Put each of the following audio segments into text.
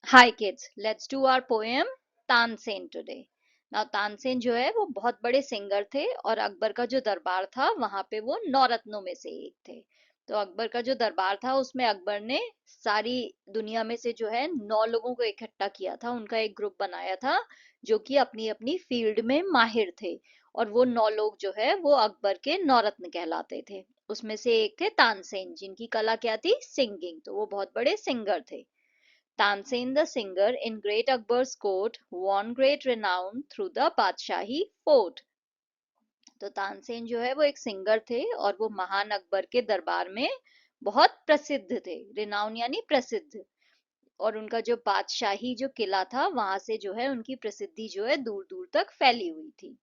Hi kids, let's do our poem Tansen today. Now Tansen जो है वो बहुत बड़े सिंगर थे और अकबर का जो दरबार था वहां पे वो नौ रत्नों में से एक थे। तो अकबर का जो दरबार था उसमें अकबर ने सारी दुनिया में से जो है नौ लोगों को इकट्ठा किया था, उनका एक ग्रुप बनाया था जो कि अपनी अपनी फील्ड में माहिर थे। और वो नौ लोग जो है वो अकबर के नौ रत्न कहलाते थे। उसमें से एक थे तानसेन जिनकी कला क्या थी, सिंगिंग, तो वो बहुत बड़े सिंगर थे। Tansen the singer in great Akbar's court won great renown through the Badshahi fort. तो तानसेन जो है वो एक सिंगर थे और वो महान अकबर के दरबार में बहुत प्रसिद्ध थे। रिनाउन यानी प्रसिद्ध। और उनका जो बादशाही जो किला था वहां से जो है उनकी प्रसिद्धि जो है दूर दूर तक फैली हुई थी।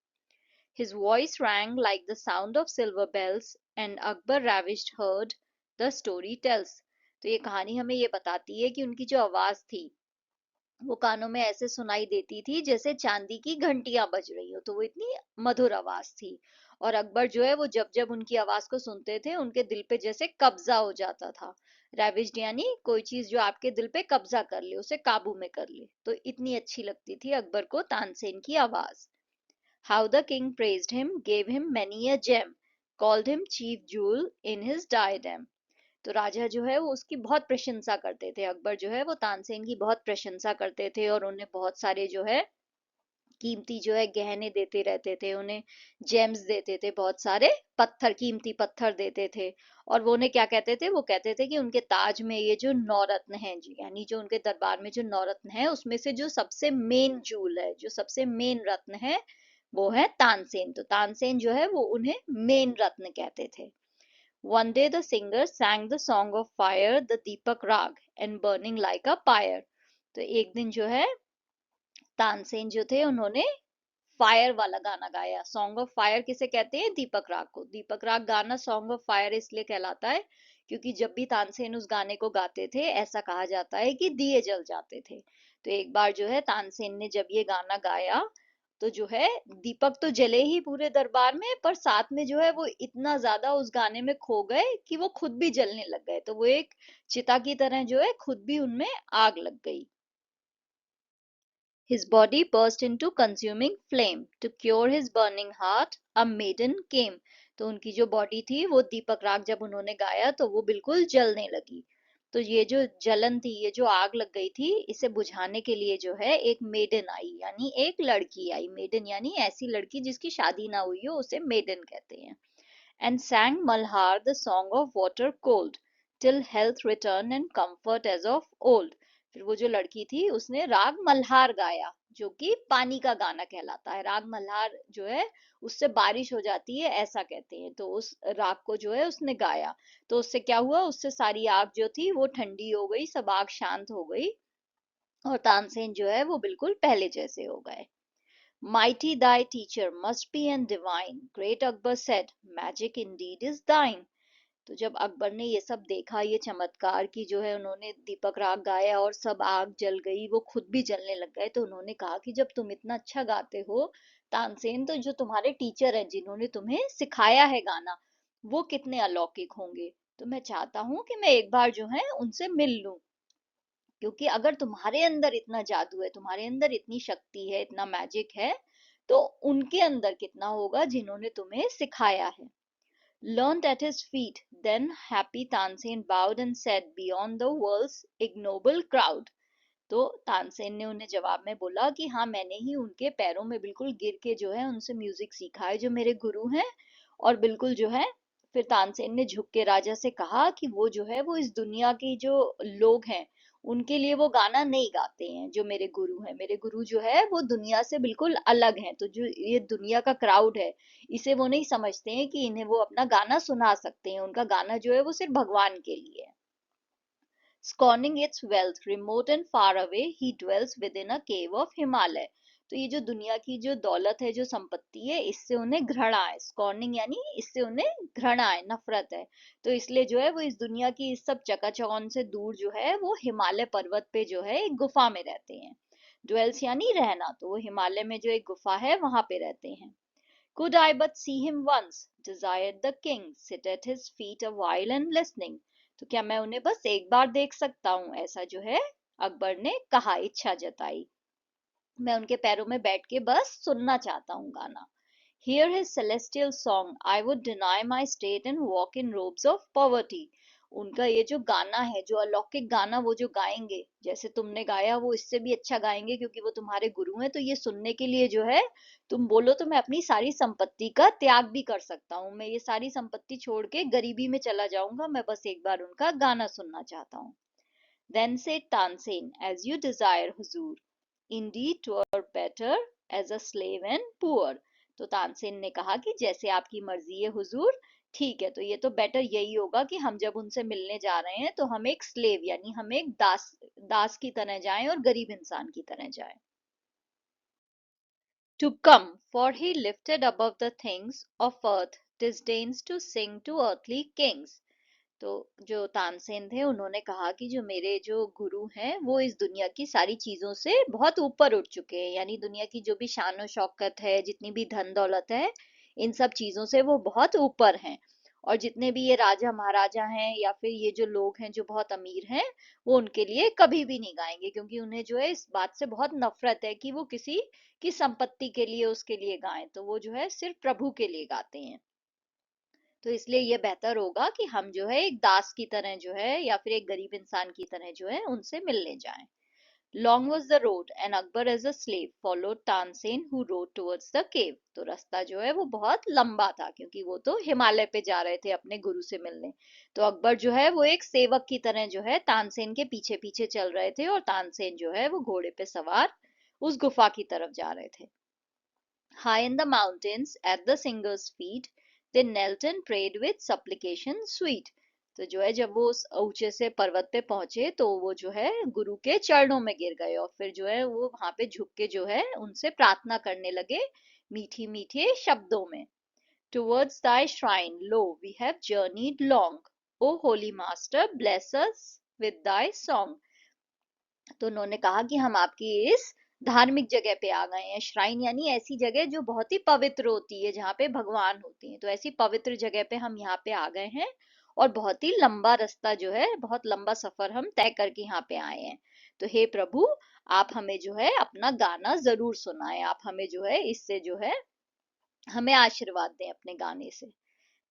His voice rang like the sound of silver bells and Akbar ravished heard, the story tells. तो ये कहानी हमें ये बताती है कि उनकी जो आवाज थी वो कानों में ऐसे सुनाई देती थी जैसे चांदी की घंटियां बज रही हो, तो वो इतनी मधुर आवाज थी। और अकबर जो है वो जब जब उनकी आवाज को सुनते थे उनके दिल पे जैसे कब्जा हो जाता था। रेविज्ड यानी कोई चीज जो आपके दिल पे कब्जा कर ले, उसे काबू में कर ले, तो इतनी अच्छी लगती थी अकबर को तानसेन की आवाज। How the king praised him, gave him many a gem, called him chief jewel in his diadem. तो राजा जो है वो उसकी बहुत प्रशंसा करते थे। अकबर जो है वो तानसेन की बहुत प्रशंसा करते थे और उन्हें बहुत सारे जो है कीमती जो है गहने देते रहते थे, उन्हें जेम्स देते थे, बहुत सारे पत्थर, कीमती पत्थर देते थे। और वो उन्हें क्या कहते थे, वो कहते थे कि उनके ताज में ये जो नौरत्न है जी, यानी जो उनके दरबार में जो नौरत्न है उसमें से जो सबसे मेन जूल है, जो सबसे मेन रत्न है, वो है तानसेन। तो तानसेन जो है वो उन्हें मेन रत्न कहते थे। One day the singer sang the song of fire, the Deepak Rag, and burning like a pyre. तो एक दिन जो है तानसेन जो थे उन्होंने फायर वाला गाना गाया। सॉन्ग ऑफ फायर किसे कहते हैं, दीपक राग को। दीपक राग गाना सॉन्ग ऑफ फायर इसलिए कहलाता है क्योंकि जब भी तानसेन उस गाने को गाते थे ऐसा कहा जाता है कि दिए जल जाते थे। तो एक बार जो है तानसेन ने जब ये गाना गाया तो जो है दीपक तो जले ही पूरे दरबार में, पर साथ में जो है वो इतना ज्यादा उस गाने में खो गए कि वो खुद भी जलने लग गए। तो वो एक चिता की तरह जो है खुद भी उनमें आग लग गई। His body burst into consuming flame. To cure his burning heart, a maiden came. तो उनकी जो बॉडी थी वो दीपक राग जब उन्होंने गाया तो वो बिल्कुल जलने लगी। तो ये जो जलन थी, ये जो आग लग गई थी, इसे बुझाने के लिए जो है एक मेडन आई, यानी एक लड़की आई। मेडन यानी ऐसी लड़की जिसकी शादी ना हुई हो, उसे मेडन कहते हैं। And sang Malhar the song of water cold, till health return and comfort as of old. फिर वो जो लड़की थी उसने राग मल्हार गाया, जो कि पानी का गाना कहलाता है। राग मल्हार जो है उससे बारिश हो जाती है ऐसा कहते हैं। तो उस राग को जो है उसने गाया, तो उससे क्या हुआ, उससे सारी आग जो थी वो ठंडी हो गई, सब आग शांत हो गई और तानसेन जो है वो बिल्कुल पहले जैसे हो गए। Mighty thy teacher must be and divine, great Akbar said, magic indeed is thine. तो जब अकबर ने ये सब देखा, ये चमत्कार की जो है उन्होंने दीपक राग गाया और सब आग जल गई, वो खुद भी जलने लग गए, तो उन्होंने कहा कि जब तुम इतना अच्छा गाते हो तानसेन, तो जो तुम्हारे टीचर हैं जिन्होंने तुम्हें सिखाया है गाना, वो कितने अलौकिक होंगे। तो मैं चाहता हूँ कि मैं एक बार जो है उनसे मिल लूं, क्योंकि अगर तुम्हारे अंदर इतना जादू है, तुम्हारे अंदर इतनी शक्ति है, इतना मैजिक है, तो उनके अंदर कितना होगा जिन्होंने तुम्हें सिखाया है। Learned at his feet, then happy Tansen bowed and said, beyond the world's ignoble crowd. तो तानसेन ने उन्हें जवाब में बोला कि हाँ, मैंने ही उनके पैरों में बिल्कुल गिर के जो है उनसे म्यूजिक सीखा है, जो मेरे गुरु हैं। और बिल्कुल जो है फिर तानसेन ने झुक के राजा से कहा कि वो जो है वो इस दुनिया की जो लोग हैं उनके लिए वो गाना नहीं गाते हैं, जो मेरे गुरु हैं। मेरे गुरु जो है वो दुनिया से बिल्कुल अलग हैं, तो जो ये दुनिया का क्राउड है इसे वो नहीं समझते हैं कि इन्हें वो अपना गाना सुना सकते हैं। उनका गाना जो है वो सिर्फ भगवान के लिए है। Scorning its wealth, remote and far away, he dwells within a cave of Himalaya. तो ये जो दुनिया की जो दौलत है, जो संपत्ति है, इससे उन्हें घृणा है। स्कॉर्निंग यानी इससे उन्हें घृणा है, नफरत है। तो इसलिए जो है वो इस दुनिया की इस सब चकाचौंध से दूर जो है वो हिमालय पर्वत पे जो है एक गुफा में रहते हैं। ड्वेल्स यानी रहना, तो वो हिमालय में जो एक गुफा है वहां पे रहते हैं। Could I but see him once, desired the king, sit at his feet a while and listening. तो क्या मैं उन्हें बस एक बार देख सकता हूँ, ऐसा जो है अकबर ने कहा, इच्छा जताई। मैं उनके पैरों में बैठ के बस सुनना चाहता हूँ गाना। Hear his celestial song, I would deny my state and walk in robes of poverty. उनका ये जो गाना है, जो अलौकिक गाना वो जो गाएंगे, जैसे तुमने गाया वो इससे भी अच्छा गाएंगे क्योंकि वो तुम्हारे गुरु हैं, तो ये सुनने के लिए जो है तुम बोलो तो मैं अपनी सारी संपत्ति का त्याग भी कर सकता हूँ, मैं ये सारी संपत्ति छोड़ के गरीबी में चला जाऊंगा, मैं बस एक बार उनका गाना सुनना चाहता हूँ। Then said Tansen, as you desire, Huzur. Indeed, 'twere better as a slave and poor. तो तानसेन ने कहा कि जैसे आपकी मर्जी है हुजूर, ठीक है, तो ये तो बेटर यही होगा कि हम जब उनसे मिलने जा रहे हैं तो हम एक स्लेव यानी हम एक दास की तरह जाएं और गरीब इंसान की तरह जाएं। To come, for he lifted above the things of earth disdains to sing to earthly kings. तो जो तानसेन थे उन्होंने कहा कि जो मेरे जो गुरु हैं वो इस दुनिया की सारी चीजों से बहुत ऊपर उठ चुके हैं, यानी दुनिया की जो भी शान और शौकत है, जितनी भी धन दौलत है, इन सब चीजों से वो बहुत ऊपर हैं। और जितने भी ये राजा महाराजा हैं या फिर ये जो लोग हैं जो बहुत अमीर हैं, वो उनके लिए कभी भी नहीं गाएंगे, क्योंकि उन्हें जो है इस बात से बहुत नफरत है कि वो किसी की संपत्ति के लिए उसके लिए गाएं, तो वो जो है सिर्फ प्रभु के लिए गाते हैं। तो इसलिए ये बेहतर होगा कि हम जो है एक दास की तरह जो है या फिर एक गरीब इंसान की तरह जो है उनसे मिलने जाएं। Long was the road and Akbar as a slave followed Tansen who rode towards the cave. तो रास्ता जो है वो बहुत लंबा था क्योंकि वो तो हिमालय पे जा रहे थे अपने गुरु से मिलने। तो अकबर जो है वो एक सेवक की तरह जो है तानसेन के पीछे पीछे चल रहे थे और तानसेन जो है वो घोड़े पे सवार उस गुफा की तरफ जा रहे थे। High in the mountains, at the singer's feet, they knelt and prayed with supplication sweet. तो जो है जब वो उस ऊंचे से पर्वत पे पहुंचे तो वो जो है गुरु के चरणों में गिर गए और फिर जो है वो वहां पे झुक के जो है उनसे प्रार्थना करने लगे मीठी मीठे शब्दों में। Towards thy shrine, lo, we have journeyed long. O holy master, bless us with thy song. तो उन्होंने कहा कि हम आपकी इस धार्मिक जगह पे आ गए हैं। श्राइन यानी ऐसी जगह जो बहुत ही पवित्र होती है, जहाँ पे भगवान होते हैं, तो ऐसी पवित्र जगह पे हम यहाँ पे आ गए हैं और बहुत ही लंबा रास्ता जो है, बहुत लंबा सफर हम तय करके यहाँ पे आए हैं। तो हे प्रभु, आप हमें जो है अपना गाना जरूर सुनाएं, आप हमें जो है इससे जो है हमें आशीर्वाद दें अपने गाने से।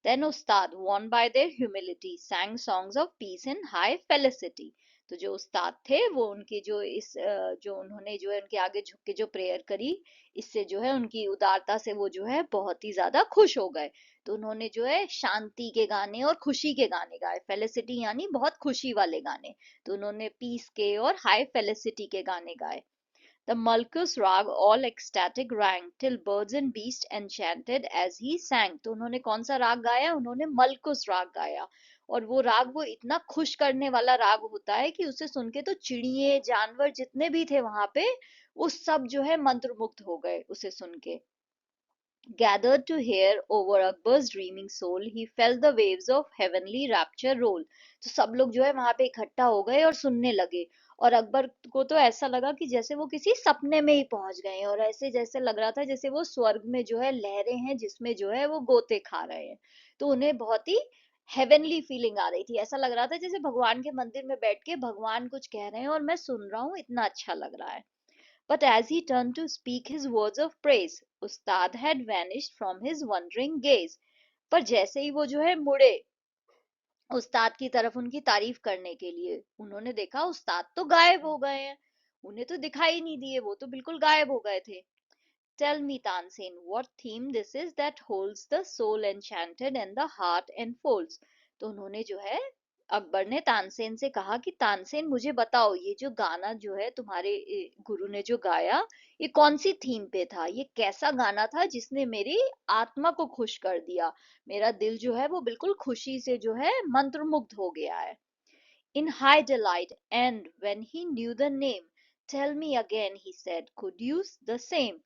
Then Ustad, won by their humility, sang songs of peace and high felicity. तो जो उस्ताद थे वो उनकी जो इस जो उन्होंने जो है उनके आगे झुक के जो प्रेयर करी, इससे जो है उनकी उदारता से वो जो है बहुत ही ज्यादा खुश हो गए। तो उन्होंने जो है शांति के गाने और खुशी के गाने गाए। फेलिसिटी यानी बहुत खुशी वाले गाने, तो उन्होंने पीस के और हाई फेलिसिटी के गाने गाए। The Malkus Rag all ecstatic rang till birds and beasts enchanted as he sang. तो उन्होंने कौन सा राग गाया? उन्होंने मलकुस राग गाया। और वो राग वो इतना खुश करने वाला राग होता है कि उसे सुन के तो चिड़िए जानवर जितने भी थे वहां पे वो सब जो है मंत्रमुग्ध हो गए उसे सुन के। Gathered to hear over Akbar's dreaming soul, he felt the waves of heavenly rapture roll. तो सब लोग जो है वहां पे इकट्ठा हो गए और सुनने लगे, और अकबर को तो ऐसा लगा कि जैसे वो किसी सपने में ही पहुंच गए हैं, और ऐसे जैसे लग रहा था जैसे वो स्वर्ग में जो है लहरें हैं जिसमें जो है वो गोते खा रहे हैं। तो उन्हें बहुत ही हेवनली फीलिंग आ रही थी, ऐसा लग रहा था जैसे भगवान के मंदिर में बैठ के भगवान कुछ कह रहे हैं और मैं सुन रहा हूँ, इतना अच्छा लग रहा है। But as he turned to speak his words of praise, Ustad had vanished from his wondering gaze. पर जैसे ही वो जो है मुड़े उस्ताद की तरफ उनकी तारीफ करने के लिए, उन्होंने देखा उस्ताद तो गायब हो गए हैं, उन्हें तो दिखाई नहीं दिए, वो तो बिल्कुल गायब हो गए थे। Tell me, Tansen, what theme this is that holds the soul enchanted and the heart enfolds. तो उन्होंने जो है अकबर ने तानसेन से कहा कि तानसेन मुझे बताओ, ये जो गाना जो है तुम्हारे गुरु ने जो गाया, ये कौन सी थीम पे था, ये कैसा गाना था जिसने मेरी आत्मा को खुश कर दिया, मेरा दिल जो है वो बिल्कुल खुशी से जो है मंत्रमुग्ध हो गया है। In high delight, and when he knew the name, tell me again, he said, could you the same.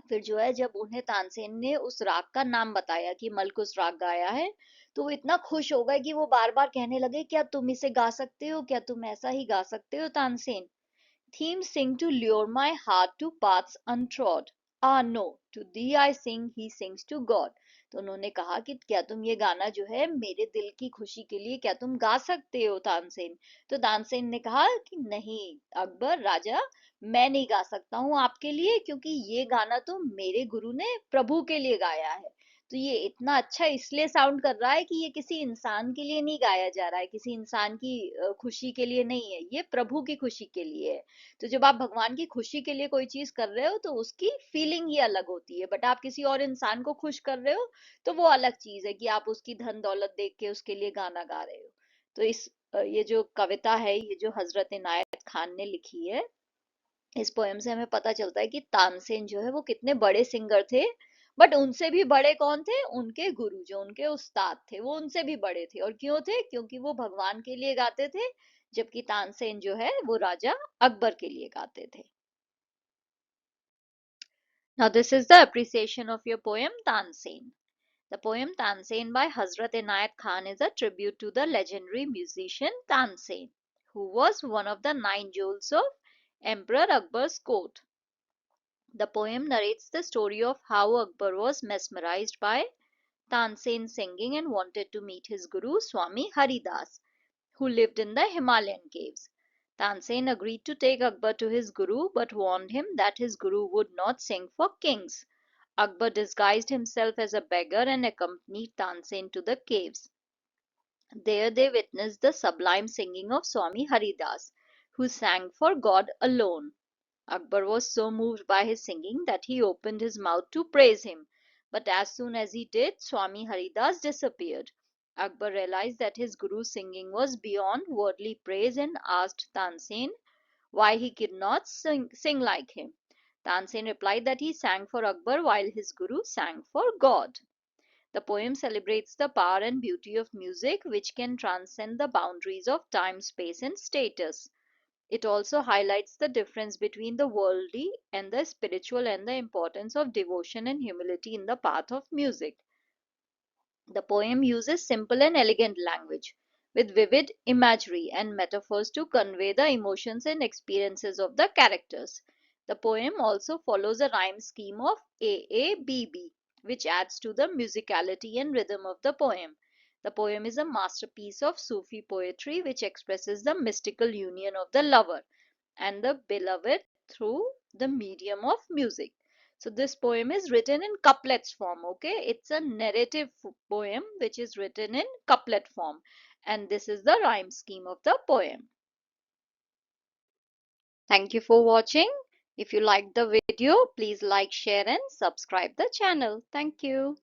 फिर जो है जब उन्हें तानसेन ने उस राग का नाम बताया कि मलकुस राग गाया है, तो वो इतना खुश हो गए कि वो बार बार कहने लगे, क्या तुम इसे गा सकते हो, क्या तुम ऐसा ही गा सकते हो Tansen. Them sing to lure my heart to paths untrod, ah no, to thee I sing, he sings to God. तो उन्होंने कहा कि क्या तुम ये गाना जो है मेरे दिल की खुशी के लिए क्या तुम गा सकते हो तानसेन? तो तानसेन ने कहा कि नहीं अकबर राजा, मैं नहीं गा सकता हूँ आपके लिए, क्योंकि ये गाना तो मेरे गुरु ने प्रभु के लिए गाया है। तो ये इतना अच्छा इसलिए साउंड कर रहा है कि ये किसी इंसान के लिए नहीं गाया जा रहा है, किसी इंसान की खुशी के लिए नहीं है, ये प्रभु की खुशी के लिए है। तो जब आप भगवान की खुशी के लिए कोई चीज कर रहे हो तो उसकी फीलिंग ही अलग होती है, बट आप किसी और इंसान को खुश कर रहे हो तो वो अलग चीज है कि आप उसकी धन दौलत देख के उसके लिए गाना गा रहे हो। तो ये जो कविता है, ये जो हजरत इनायत खान ने लिखी है, इस पोएम से हमें पता चलता है कि तानसेन जो है वो कितने बड़े सिंगर थे। बट उनसे भी बड़े कौन थे? उनके गुरु, जो उनके उस्ताद थे, वो उनसे भी बड़े थे। और क्यों थे? क्योंकि वो भगवान के लिए गाते थे, जबकि तानसेन जो है वो राजा अकबर के लिए गाते थे। Now this is the appreciation of your poem Tansen. The poem Tansen by Hazrat Inayat Khan is a tribute to the legendary musician Tansen, who was one of the nine jewels of Emperor Akbar's court. The poem narrates the story of how Akbar was mesmerized by Tansen's singing and wanted to meet his guru Swami Haridas, who lived in the Himalayan caves. Tansen agreed to take Akbar to his guru but warned him that his guru would not sing for kings. Akbar disguised himself as a beggar and accompanied Tansen to the caves. There they witnessed the sublime singing of Swami Haridas, who sang for God alone. Akbar was so moved by his singing that he opened his mouth to praise him. But as soon as he did, Swami Haridas disappeared. Akbar realized that his guru's singing was beyond worldly praise and asked Tansen why he could not sing like him. Tansen replied that he sang for Akbar while his guru sang for God. The poem celebrates the power and beauty of music, which can transcend the boundaries of time, space, and status. It also highlights the difference between the worldly and the spiritual and the importance of devotion and humility in the path of music. The poem uses simple and elegant language with vivid imagery and metaphors to convey the emotions and experiences of the characters. The poem also follows a rhyme scheme of AABB, which adds to the musicality and rhythm of the poem. The poem is a masterpiece of Sufi poetry which expresses the mystical union of the lover and the beloved through the medium of music. So this poem is written in couplets form. Okay, it's a narrative poem which is written in couplet form, and this is the rhyme scheme of the poem. Thank you for watching. If you liked the video, please like, share and subscribe the channel. Thank you.